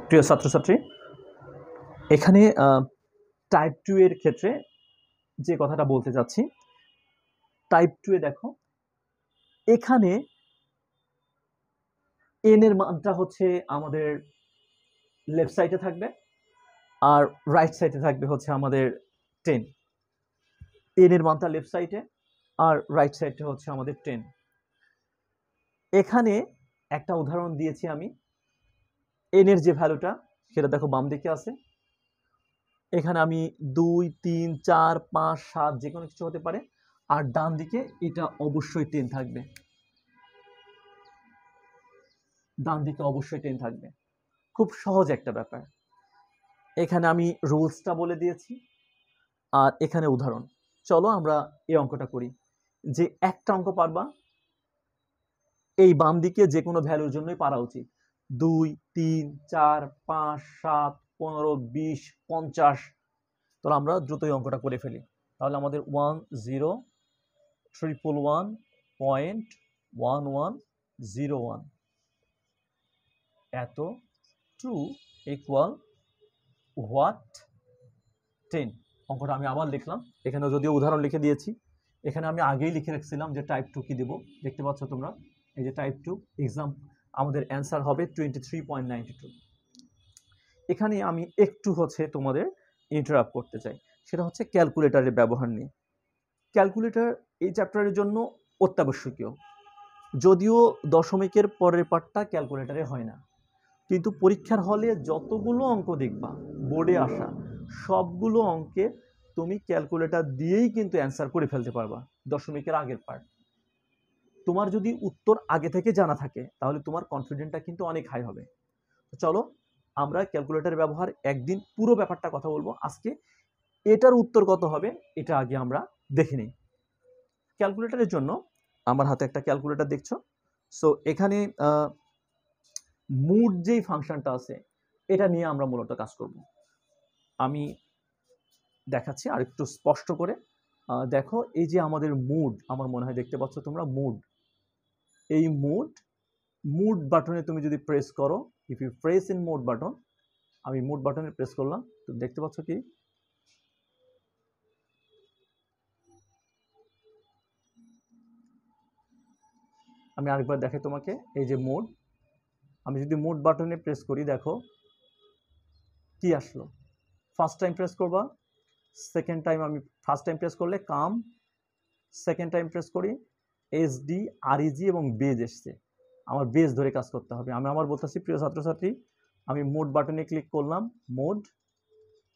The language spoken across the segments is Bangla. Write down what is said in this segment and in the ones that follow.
প্রিয় ছাত্রছাত্রী, এখানে টাইপ 2 এর ক্ষেত্রে যে কথাটা বলতে যাচ্ছি, টাইপ 2 এ দেখো এখানে n এর মানটা হচ্ছে আমাদের লেফট সাইডে থাকবে আর রাইট সাইডে থাকবে হচ্ছে আমাদের 10। n এর মানটা লেফট সাইডে আর রাইট সাইডে হচ্ছে আমাদের 10। এখানে একটা উদাহরণ দিয়েছি আমি, n এর যে ভ্যালুটা সেটা দেখো বাম দিকে আছে। এখানে আমি 2 3 4 5 7 যে কোনো কিছু হতে পারে, আর ডান দিকে এটা অবশ্যই 10 থাকবে, ডান দিকে অবশ্যই 10 থাকবে। খুব সহজ একটা ব্যাপার। এখানে আমি রুলসটা বলে দিয়েছি আর এখানে উদাহরণ। চলো আমরা এই অঙ্কটা করি। যে একটা অঙ্ক পারবা এই বাম দিকে যে কোনো ভ্যালুর জন্যই পারা উচিত। 2 3 4 5 7 15 20 50। তাহলে আমরা দ্রুতই অঙ্কটা করে ফেলি। তাহলে আমাদের 1011.1101 এত 2 ইকুয়াল হোয়াট 10। অঙ্কটা আমি আবার লিখলাম, এখানে যদিও উদাহরণ লিখে দিয়েছি, এখানে আমি আগেই লিখে রাখছিলাম যে টাইপ 2 কি দেব। দেখতে পাচ্ছ তোমরা, এই যে টাইপ 2 এক্সাম, আমাদের অ্যান্সার হবে 23.92। এখানে আমি একটু হচ্ছে তোমাদের ইন্টারাপ্ট করতে চাই, সেটা হচ্ছে ক্যালকুলেটরের ব্যবহার নিয়ে। ক্যালকুলেটর এই চ্যাপ্টারের জন্য অত্যাবশ্যকীয়। যদিও দশমিকের পরের পার্টটা ক্যালকুলেটরে হয় না, কিন্তু পরীক্ষার হলে যতগুলো অঙ্ক দেখবা বোর্ডে আসা, সবগুলো অঙ্কে তুমি ক্যালকুলেটর দিয়েই কিন্তু অ্যান্সার করে ফেলতে পারবা। দশমিকের আগের পার্ট তোমার যদি উত্তর আগে থেকে জানা থাকে তাহলে তোমার কনফিডেন্টটা কিন্তু অনেক হাই হবে। চলো আমরা ক্যালকুলেটর ব্যবহার একদিন পুরো ব্যাপারটা কথা বলবো। আজকে এটার উত্তর কত হবে এটা আগে আমরা দেখে নিই। ক্যালকুলেটরের জন্য আমার হাতে একটা ক্যালকুলেটর দেখছো। সো এখানে মুড যেই ফাংশনটা আছে এটা নিয়ে আমরা মূলত কাজ করব। আমি দেখাচ্ছি আর একটু স্পষ্ট করে। দেখো এই যে আমাদের মুড, আমার মনে হয় দেখতে পাচ্ছ তোমরা মুড, এই মুড বাটনে তুমি যদি প্রেস করো, if you press in mood button, আমি মুড বাটনে প্রেস করলাম, তো দেখতে পাচ্ছ কি আমি আরেকবার দেখাই তোমাকে। এই যে মুড, আমি যদি মুড বাটনে প্রেস করি দেখো কি আসলো। ফার্স্ট টাইম প্রেস করবা, সেকেন্ড টাইম আমি ফার্স্ট টাইম প্রেস করলে কাম, সেকেন্ড টাইম প্রেস করি এসডি আরইজি এবং বেজ এসছে। আমার বেজ ধরে কাজ করতে হবে। আমি আমার বলতেছি প্রিয় ছাত্রছাত্রী, আমি মোড বাটনে ক্লিক করলাম, মোড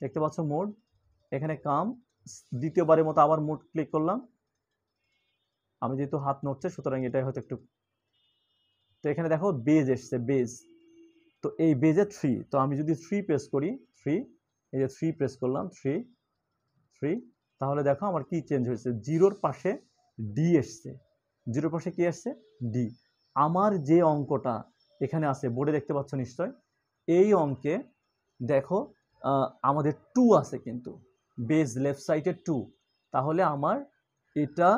দেখতে পাচ্ছ মোড, এখানে কাম, দ্বিতীয়বারের মতো আবার মোড ক্লিক করলাম। আমি যেহেতু হাত নড়ছে সুতরাং এটাই হয়তো একটু, তো এখানে দেখো বেজ এসছে, বেজ, তো এই বেজে 3, তো আমি যদি 3 প্রেস করি, 3, এই যে 3 প্রেস করলাম, 3, তাহলে দেখো আমার কি চেঞ্জ হয়েছে, জিরোর পাশে ডি এসছে। জিরোর পাশে কি আসছে, ডি। আমার যে অঙ্কটা এখানে আছে বোর্ডে দেখতে পাচ্ছ নিশ্চয়, এই অঙ্কে দেখো আমাদের 2 আছে, কিন্তু বেজ লেফট সাইডে 2, তাহলে আমার এটা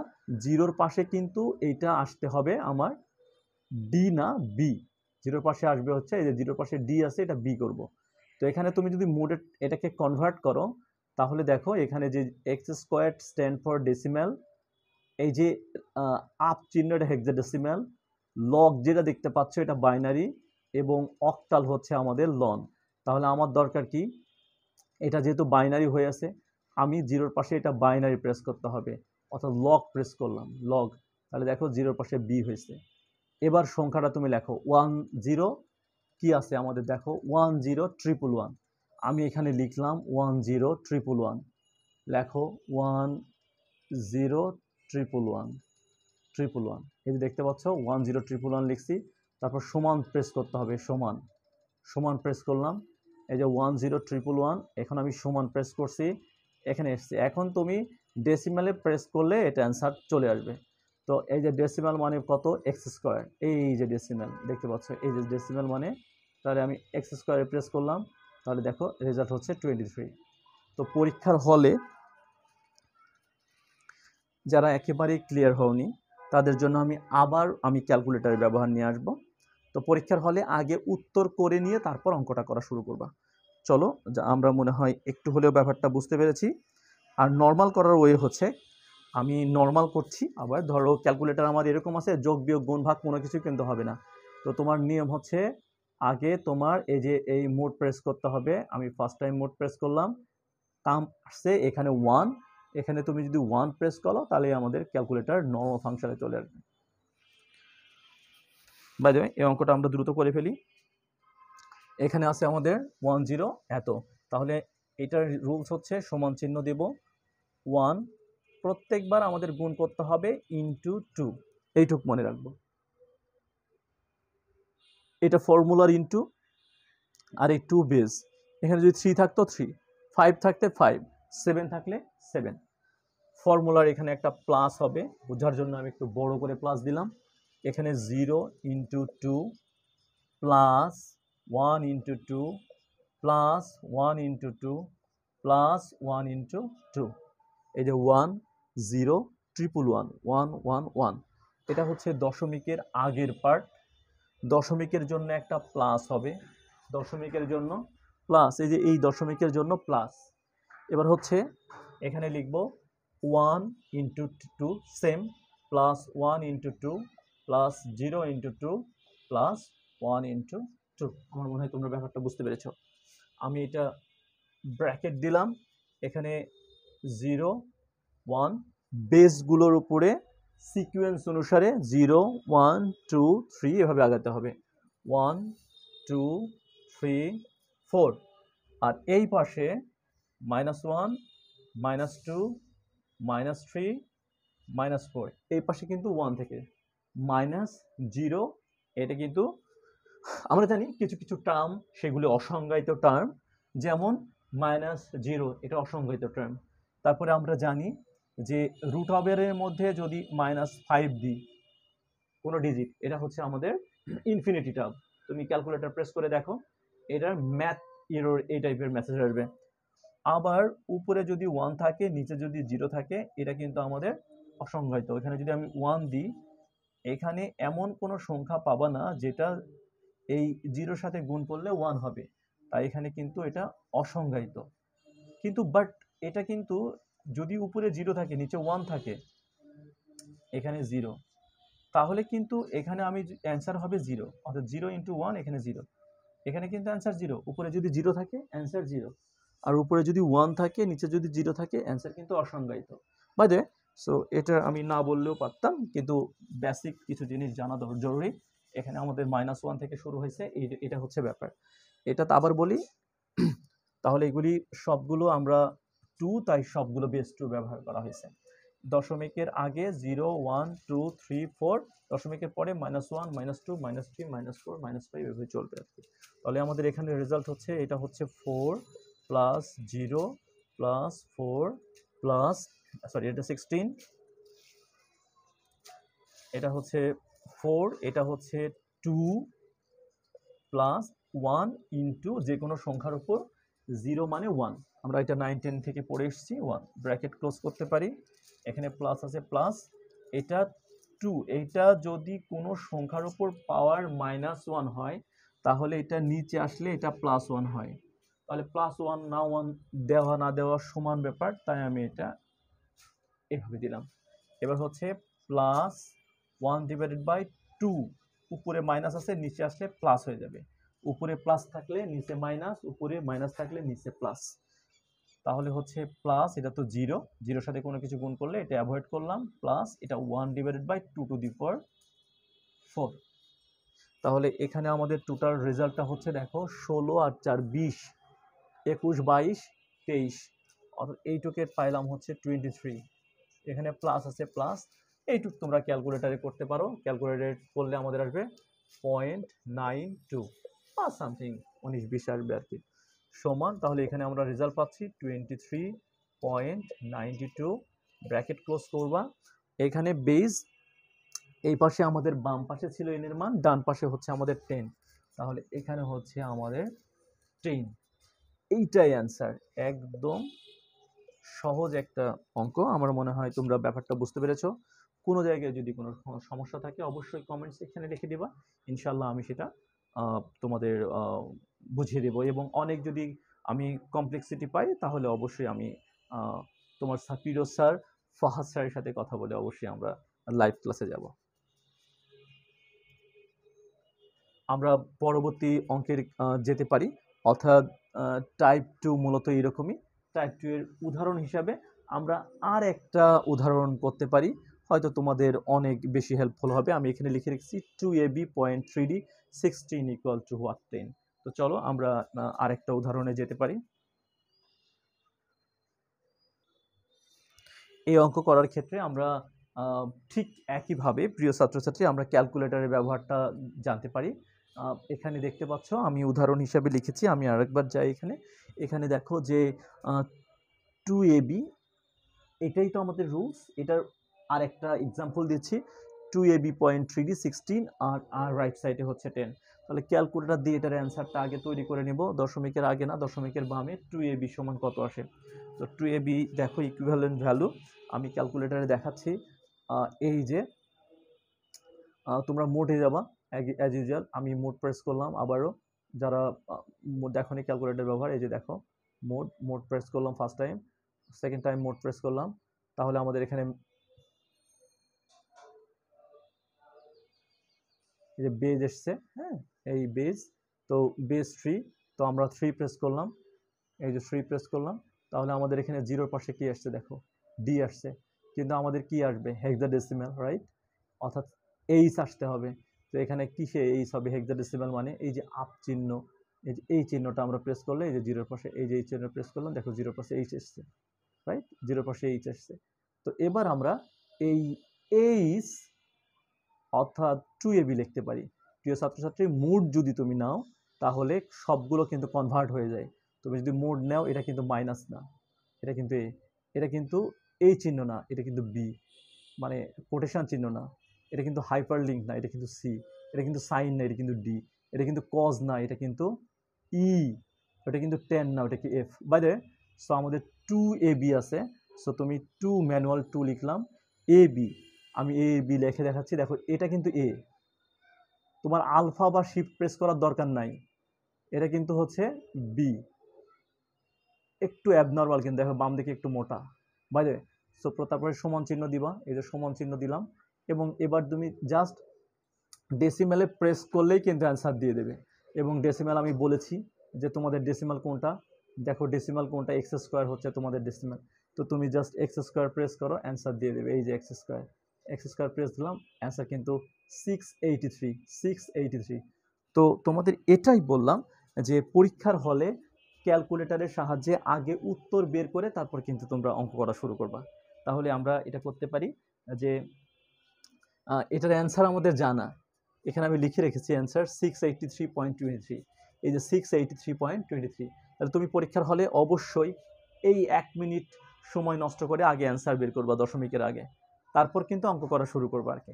জিরোর পাশে কিন্তু এইটা আসতে হবে আমার ডি না বি। জিরোর পাশে আসবে হচ্ছে এই যে জিরোর পাশে ডি আছে, এটা বি করব। তো এখানে তুমি যদি মোডে এটাকে কনভার্ট করো তাহলে দেখো এখানে যে x square stand for decimal, এই যে আপ চিহ্ন এটা হেক্সাডেসিমেল, লগ যেটা দেখতে পাচ্ছ এটা বাইনারি, এবং অক্টাল হচ্ছে আমাদের লন। তাহলে আমার দরকার কি, এটা যেহেতু বাইনারি হয়ে আছে আমি জিরোর পাশে এটা বাইনারি প্রেস করতে হবে, অর্থাৎ লগ প্রেস করলাম, লগ, তাহলে দেখো জিরোর পাশে বি হয়েছে। এবার সংখ্যাটা তুমি লেখো 10, কি আছে আমাদের দেখো 101111, আমি এখানে লিখলাম 101111, লেখো 101111, এই যে দেখতে পাচ্ছ 101111 লিখছি। তারপর সমান প্রেস করতে হবে, সমান, সমান প্রেস করলাম, এই যে 101111, এখন আমি সমান প্রেস করছি, এখানে এসছে। এখন তুমি ডেসিমালে প্রেস করলে এটা অ্যান্সার চলে আসবে। তো এই যে ডেসিমাল মানে কত, এক্স স্কোয়ার, এই যে ডেসিমাল দেখতে পাচ্ছ, এই যে ডেসিমাল মানে, তাহলে আমি এক্স স্কোয়ারে প্রেস করলাম, তাহলে দেখো রেজাল্ট হচ্ছে 23। তো পরীক্ষার হলে যারা একেবারেই ক্লিয়ার হওনি তাদের জন্য আমি ক্যালকুলেটরের ব্যবহার নিয়ে আসব। তো পরীক্ষার হলে আগে উত্তর করে নিয়ে তারপর অঙ্কটা করা শুরু করবা। চলো, আমরা মনে হয় একটু হলেও ব্যাপারটা বুঝতে পেরেছি। আর নর্মাল করার ওয়ে হচ্ছে, আমি নর্মাল করছি, আবার ধরো ক্যালকুলেটর আমার এরকম আছে, যোগ বিয়োগ গুণ ভাগ কোনো কিছু কিন্তু হবে না। তো তোমার নিয়ম হচ্ছে আগে তোমার এই যে এই মোড প্রেস করতে হবে। আমি ফার্স্ট টাইম মোড প্রেস করলাম, কাম আসছে এখানে 1, এখানে তুমি যদি 1 প্রেস করো তাহলে আমাদের ক্যালকুলেটর নর্মাল ফাংশনে চলে আসবে। বাই দ্য ওয়ে, এই অঙ্কটা আমরা দ্রুত করে ফেলি। এখানে আছে আমাদের 10 এত, তাহলে এটার রুলস হচ্ছে সমান চিহ্ন দেব 1, প্রত্যেকবার আমাদের গুণ করতে হবে ইনটু 2, এইটুক মনে রাখবো। এটা ফর্মুলার ইনটু, আর এই 2 বেস, এখানে যদি 3 থাকতো 3, 5 থাকতে 5, 7 থাকলে 7। ফর্মুলার এখানে একটা প্লাস হবে, বোঝার জন্য আমি একটু বড় করে প্লাস দিলাম। এখানে 0 into 2 plus 1 into 2 plus 1 into 2 plus 1 into 2, এই যে 1 0 111 1 1 1, এটা হচ্ছে দশমিকের আগের পার্ট। দশমিকের জন্য একটা প্লাস হবে, দশমিকের জন্য প্লাস, এই যে এই দশমিকের জন্য প্লাস। এবার হচ্ছে এখানে লিখব 1 into 2 same, plus 1 into 2 plus 0 into 2 plus 1 into 2। আমার মনে হয় তোমরা ব্যাপারটা বুঝতে পেরেছো। আমি এটা ব্র্যাকেট দিলাম, এখানে 0 1, বেসগুলোর উপরে সিকোয়েন্স অনুসারে 0 1 2 3 এভাবে আগাতে হবে, 1 2 3 4। আর এই পাশে -1 -2 -3 -4, এই পাশে কিন্তু 1 থেকে -0, এটা কিন্তু আমরা জানি কিছু কিছু টার্ম সেগুলি অসংজ্ঞায়িত টার্ম, যেমন -0 এটা অসংজ্ঞায়িত টার্ম। তারপরে আমরা জানি যে রুট ওভারের মধ্যে যদি -5 দিই কোনো ডিজিট, এটা হচ্ছে আমাদের ইনফিনিটি টার্ম। তুমি ক্যালকুলেটর প্রেস করে দেখো, এটার ম্যাথ এরর এই টাইপের মেসেজ আসবে। আবার উপরে যদি 1 থাকে, নিচে যদি 0 থাকে, এটা কিন্তু আমাদের অসংজ্ঞায়িত। এখানে যদি আমি 1 দিই, এখানে এমন কোনো সংখ্যা পাবা না যেটা এই 0-র সাথে গুণ করলে 1 হবে, তাই এখানে কিন্তু এটা অসংজ্ঞায়িত। কিন্তু বাট এটা কিন্তু যদি উপরে 0 থাকে, নিচে 1 থাকে, এখানে 0, তাহলে কিন্তু এখানে আমি অ্যান্সার হবে 0, অর্থাৎ 0 ইন্টু 1 এখানে 0, এখানে কিন্তু অ্যান্সার 0। উপরে যদি 0 থাকে অ্যান্সার 0, আর উপরে যদি 1 থাকে, নিচে যদি 0 থাকে, অ্যান্সার কিন্তু অসংজ্ঞায়িত। বাই দ্য ওয়ে, সো এটা আমি না বললেও পারতাম, কিন্তু বেসিক কিছু জিনিস জানা জরুরি। এখানে আমাদের -1 থেকে শুরু হয়েছে, এটা হচ্ছে ব্যাপার। এটা তো আবার বলি, তাহলে এগুলি সবগুলো আমরা 2, তাই সবগুলো বেস 2 ব্যবহার করা হয়েছে। দশমিকের আগে 0 1 2 3 4, দশমিকের পরে -1 -2 -3 -4 -5 এভাবে চলবে আর কি। তাহলে আমাদের এখানে রেজাল্ট হচ্ছে, এটা হচ্ছে 4 প্লাস 0 প্লাস 4 প্লাস, সরি এটা 16, এটা হচ্ছে 4, এটা হচ্ছে 2 প্লাস 1 ইন্টু যে কোনো সংখ্যার উপর 0 মানে 1, আমরা এটা 9 10 থেকে পড়ে এসেছি। 1 ব্র্যাকেট ক্লোজ করতে পারি, এখানে প্লাস আছে প্লাস, এটা 2, এইটা যদি কোনো সংখ্যার উপর পাওয়ার -1 হয়, তাহলে এটা নিচে আসলে এটা +1 হয়, তাহলে +1 না 1 দেওয়া না দেওয়া সমান ব্যাপার, তাই আমি এটা এভাবে দিলাম। এবার হচ্ছে +1/2, উপরে মাইনাস আছে, নিচে আসলে প্লাস হয়ে যাবে, উপরে প্লাস থাকলে নিচে মাইনাস, উপরে মাইনাস থাকলে নিচে প্লাস। তাহলে হচ্ছে প্লাস, এটা তো 0, 0-র সাথে কোনো কিছু গুণ করলে এটা অ্যাভয়েড করলাম, প্লাস এটা 1/2 তাহলে এখানে আমাদের টোটাল রেজাল্টটা হচ্ছে, দেখো 16 আর 4 20, 21 22 23, অর্থাৎ এইটুকে পাইলাম হচ্ছে 23। এখানে প্লাস আছে প্লাস, এইটুক তোমরা ক্যালকুলেটারে করতে পারো, ক্যালকুলেটর করলে আমাদের আসবে 0.92 বা সামথিং 19-20 আসবে আর কি, সমান। তাহলে এখানে আমরা রেজাল্ট পাচ্ছি 23.92, ব্র্যাকেট ক্লোজ করবা। এখানে বেস এই পাশে আমাদের বাম পাশে ছিল n এর মান, ডান পাশে হচ্ছে আমাদের 10, তাহলে এখানে হচ্ছে আমাদের 10। এইটাই অ্যান্সার, একদম সহজ একটা অঙ্ক। আমার মনে হয় তোমরা ব্যাপারটা বুঝতে পেরেছো। কোনো জায়গায় যদি কোনো সমস্যা থাকে অবশ্যই কমেন্ট সেকশনে লিখে দিবা, ইনশাল্লাহ আমি সেটা তোমাদের বুঝিয়ে দেব। এবং অনেক যদি আমি কমপ্লেক্সিটি পাই তাহলে অবশ্যই আমি তোমার প্রিয় স্যার ফাহাদ স্যারের সাথে কথা বলে অবশ্যই আমরা লাইভ ক্লাসে যাব। আমরা পরবর্তী অঙ্কের যেতে পারি, অর্থাৎ টাইপ 2 মূলত এরকমই। টাইপ 2 এর উদাহরণ হিসাবে আমরা আর একটা উদাহরণ করতে পারি, হয়তো তোমাদের অনেক বেশি হেল্পফুল হবে। আমি এখানে লিখে রেখেছি 2ab.3d 16 equal to what 10। তো চলো আমরা আরেকটা উদাহরণে যেতে পারি। এই অঙ্ক করার ক্ষেত্রে আমরা ঠিক একইভাবে প্রিয় ছাত্রছাত্রী আমরা ক্যালকুলেটরের ব্যবহারটা জানতে পারি। এখানে দেখতে পাচ্ছ আমি উদাহরণ হিসাবে লিখেছি, আমি আরেকবার যাই এখানে। এখানে দেখো যে 2ab, এটাই তো আমাদের রুলস। এটার আরেকটা এক্সাম্পল দিচ্ছি, 2ab.3d 16 আর রাইট সাইডে হচ্ছে 10। তাহলে ক্যালকুলেটর দিয়ে এটার অ্যান্সারটা আগে তৈরি করে নেব, দশমিকের আগে না, দশমিকের বামে 2ab সমান কত আসে। তো 2ab দেখো ইকুইভ্যালেন্ট ভ্যালু আমি ক্যালকুলেটরে দেখাচ্ছি। এই যে তোমরা মোডে যাবা অ্যাজ ইউজুয়াল, আমি মোড প্রেস করলাম আবারও, যারা দেখো নি ক্যালকুলেটর ব্যবহার, এই যে দেখো মোড প্রেস করলাম first time, second time mode press করলাম, তাহলে আমাদের এখানে এই যে বেজ এসছে, হ্যাঁ এই বেজ, তো বেজ 3, তো আমরা 3 প্রেস করলাম, এই যে 3 প্রেস করলাম, তাহলে আমাদের এখানে জিরোর পাশে কি আসছে দেখো, ডি আসছে, কিন্তু আমাদের কি আসবে হেক্সাডেসিমাল, রাইট, অর্থাৎ এইচ আসতে হবে। তো এখানে কিসে এইচ হবে, হেক্সাডেসিমাল মানে এই যে আপ চিহ্ন, এই যে এই চিহ্নটা আমরা প্রেস করলে এই যে জিরোর পাশে এই যে এই চিহ্ন প্রেস করলাম, দেখো জিরোর পাশে এইচ আসছে, রাইট, জিরোর পাশে এইচ আসছে। তো এবার আমরা এই এইচ অর্থাৎ 2ab লিখতে পারি। প্রিয় ছাত্রছাত্রী, মোড যদি তুমি নাও তাহলে সবগুলো কিন্তু কনভার্ট হয়ে যায়। তুমি যদি মোড নাও এটা কিন্তু মাইনাস না, এটা কিন্তু এ, এটা কিন্তু এই চিহ্ন না, এটা কিন্তু বি, মানে কোটেশন চিহ্ন না, এটা কিন্তু হাইপার লিঙ্ক না, এটা কিন্তু সি, এটা কিন্তু সাইন না, এটা কিন্তু ডি, এটা কিন্তু কজ না, এটা কিন্তু ই, এটা কিন্তু 10 না, ওটা কি F. By the way, so আমাদের 2ab আছে, সো তুমি 2 ম্যানুয়াল 2 লিখলাম, এ বি, আমি এ বি লিখে দেখাচ্ছি, দেখো এটা কিন্তু এ, তোমার আলফা বা শিফট প্রেস করার দরকার নাই, এটা কিন্তু হচ্ছে বি, একটু অ্যাবনর্মাল কিন্তু দেখো বাম দিকে একটু মোটা, বাই দ্য ওয়ে। সো তারপরে সমান চিহ্ন দিবা, এই যে সমান চিহ্ন দিলাম, এবং এবার তুমি জাস্ট ডেসিমেলে প্রেস করলেই কিন্তু অ্যান্সার দিয়ে দেবে। এবং ডেসিমেল আমি বলেছি যে তোমাদের ডেসিমাল কোনটা, দেখো ডেসিমাল কোনটা, এক্স স্কোয়ার হচ্ছে তোমাদের ডেসিমাল, তো তুমি জাস্ট এক্স স্কোয়ার প্রেস করো, অ্যান্সার দিয়ে দেবে, এই যে এক্স স্কোয়ার প্রেস দিলাম, অ্যান্সার কিন্তু 683। তো তোমাদের এটাই বললাম যে পরীক্ষার হলে ক্যালকুলেটরের সাহায্যে আগে উত্তর বের করে তারপর কিন্তু তোমরা অঙ্ক করা শুরু করবা। তাহলে আমরা এটা করতে পারি যে এটার অ্যান্সার আমাদের জানা, এখানে আমি লিখে রেখেছি অ্যান্সার 683.23, এই যে 683.23। তাহলে তুমি পরীক্ষার হলে অবশ্যই এই 1 মিনিট সময় নষ্ট করে আগে অ্যান্সার বের করবা দশমিকের আগে, তারপর কিন্তু অঙ্ক করা শুরু করবা আর কি।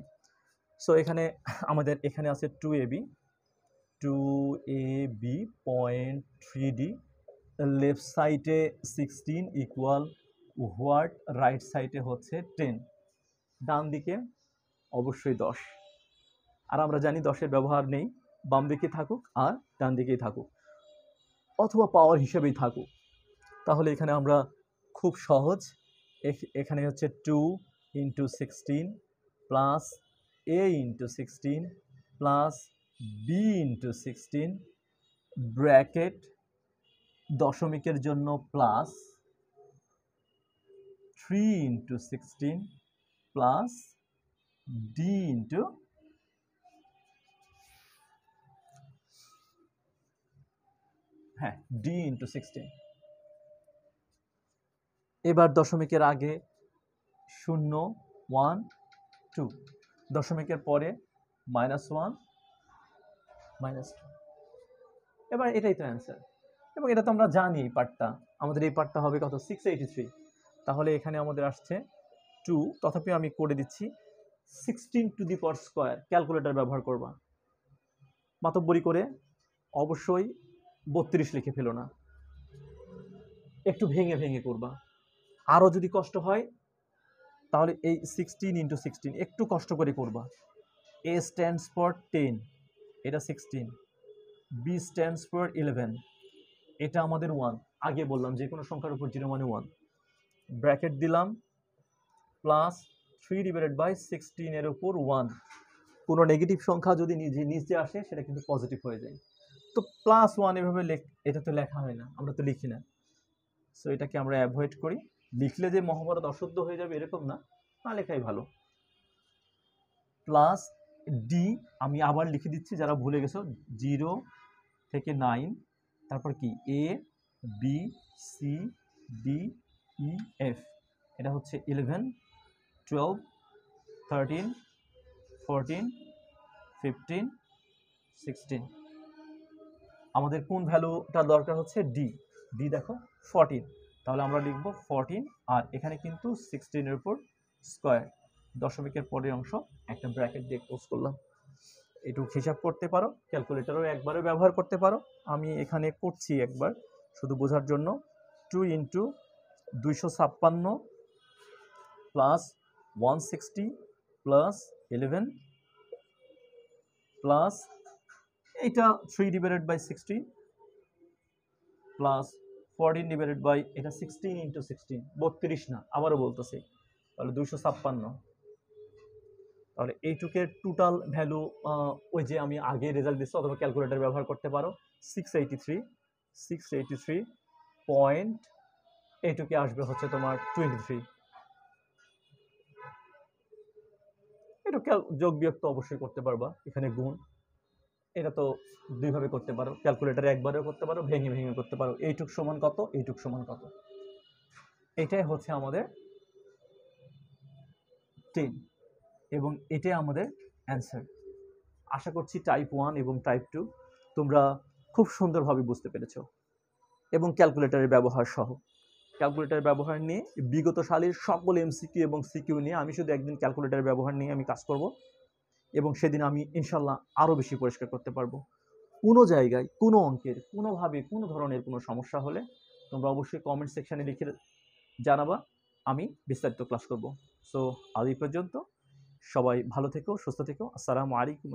সো এখানে আমাদের এখানে আছে 2ab.3d, লেফট সাইডে 16 ইকুয়াল হোয়াট, রাইট সাইডে হচ্ছে 10, ডান দিকে অবশ্যই 10, আর আমরা জানি 10-এর ব্যবহার নেই, বাম দিকে থাকুক আর ডান দিকেই থাকুক, অথবা পাওয়ার হিসেবেই থাকুক। তাহলে এখানে আমরা খুব সহজ, এখানে হচ্ছে 2 × 16 plus a × 16 plus b × 16 bracket দশমিকের জন্য প্লাস 3 × 16 প্লাস d × d × 16। এবার দশমিকের আগে 0 1 2, দশমিকের পরে -1 -2, এবার এটাই তো অ্যান্সার। এবং এটা তো আমরা জানি এই পার্টটা, আমাদের এই পার্টটা হবে কত, 683। তাহলে এখানে আমাদের আসছে 2, তথাপি আমি করে দিচ্ছি 16^2 ক্যালকুলেটর ব্যবহার করবা, মাতব্বরি করে অবশ্যই 32 লিখে ফেলো না, একটু ভেঙে ভেঙে করবা, আরও যদি কষ্ট হয় তাহলে এই 16 ইন্টু 16 একটু কষ্ট করে করবা। A stands for 10, এটা 16, B stands for 11, এটা আমাদের 1, আগে বললাম যে কোনো সংখ্যার উপর 0 মানে 1, ব্র্যাকেট দিলাম প্লাস 3 ডিভাইডেড বাই 16 এর উপর 1, কোনো নেগেটিভ সংখ্যা যদি নিচে আসে সেটা কিন্তু পজিটিভ হয়ে যায়। তো প্লাস 1 এভাবে এটা তো লেখা হয় না, আমরা তো লিখি না, সো এটাকে আমরা অ্যাভয়েড করি। লিখলে যে মহাভারত অশুদ্ধ হয়ে যাবে এরকম না, না লেখাই ভালো। প্লাস ডি, আমি আবার লিখে দিচ্ছি যারা ভুলে গেছো, 0 থেকে 9, তারপর কি A B C D E F, এটা হচ্ছে 11 12 13 14 15 16। আমাদের কোন ভ্যালুটা দরকার হচ্ছে ডি, ডি দেখো 14, তাহলে আমরা লিখব 14, আর এখানে কিন্তু 16 এর উপর স্কয়ার, দশমিকের পরের অংশ একটা ব্র্যাকেট দিয়ে ক্লোজ করলাম। এটুকু হিসাব করতে পারো, ক্যালকুলেটরও একবারও ব্যবহার করতে পারো, আমি এখানে করছি একবার শুধু বোঝার জন্য। 2 ইন্টু 256 প্লাস 160 প্লাস 11 প্লাস এইটা 3 divided by 60 plus 14 divided by এটা 16 ইন্টু 16, 32 না, আবারও বলতেছি, তাহলে 256। তাহলে এইটুকের টোটাল ভ্যালু ওই যে আমি আগে রেজাল্ট দিচ্ছি অথবা ক্যালকুলেটর ব্যবহার করতে পারো, 683 পয়েন্ট, এইটুকে আসবে হচ্ছে তোমার 23। এটা যোগ বিয়োগ তো অবশ্যই করতে পারবা, এখানে গুণ, এটা তো দুইভাবে করতে পারো, ক্যালকুলেটরে একবারেও করতে পারো, ভেঙে ভেঙে করতে পারো, এইটুক সমান কত, এইটুক সমান কত, এটাই হচ্ছে আমাদের 10 এবং এটাই আমাদের অ্যান্সার। আশা করছি টাইপ 1 এবং টাইপ 2 তোমরা খুব সুন্দরভাবে বুঝতে পেরেছো, এবং ক্যালকুলেটরের ব্যবহার সহ, ক্যালকুলেটরের ব্যবহার নিয়ে বিগত সালের সকল এমসিকিউ এবং সিকিউ নিয়ে আমি শুধু একদিন ক্যালকুলেটরের ব্যবহার নিয়ে আমি কাজ করব, এবং সেদিন আমি ইনশাল্লাহ আরও বেশি পরিষ্কার করতে পারবো। কোনো জায়গায় কোনো অঙ্কের কোনোভাবে কোনো ধরনের কোনো সমস্যা হলে তোমরা অবশ্যই কমেন্ট সেকশানে লিখে জানাবা, আমি বিস্তারিত ক্লাস করব। সো আজ এই পর্যন্ত, সবাই ভালো থেকো, সুস্থ থেকো, আসসালামু আলাইকুম।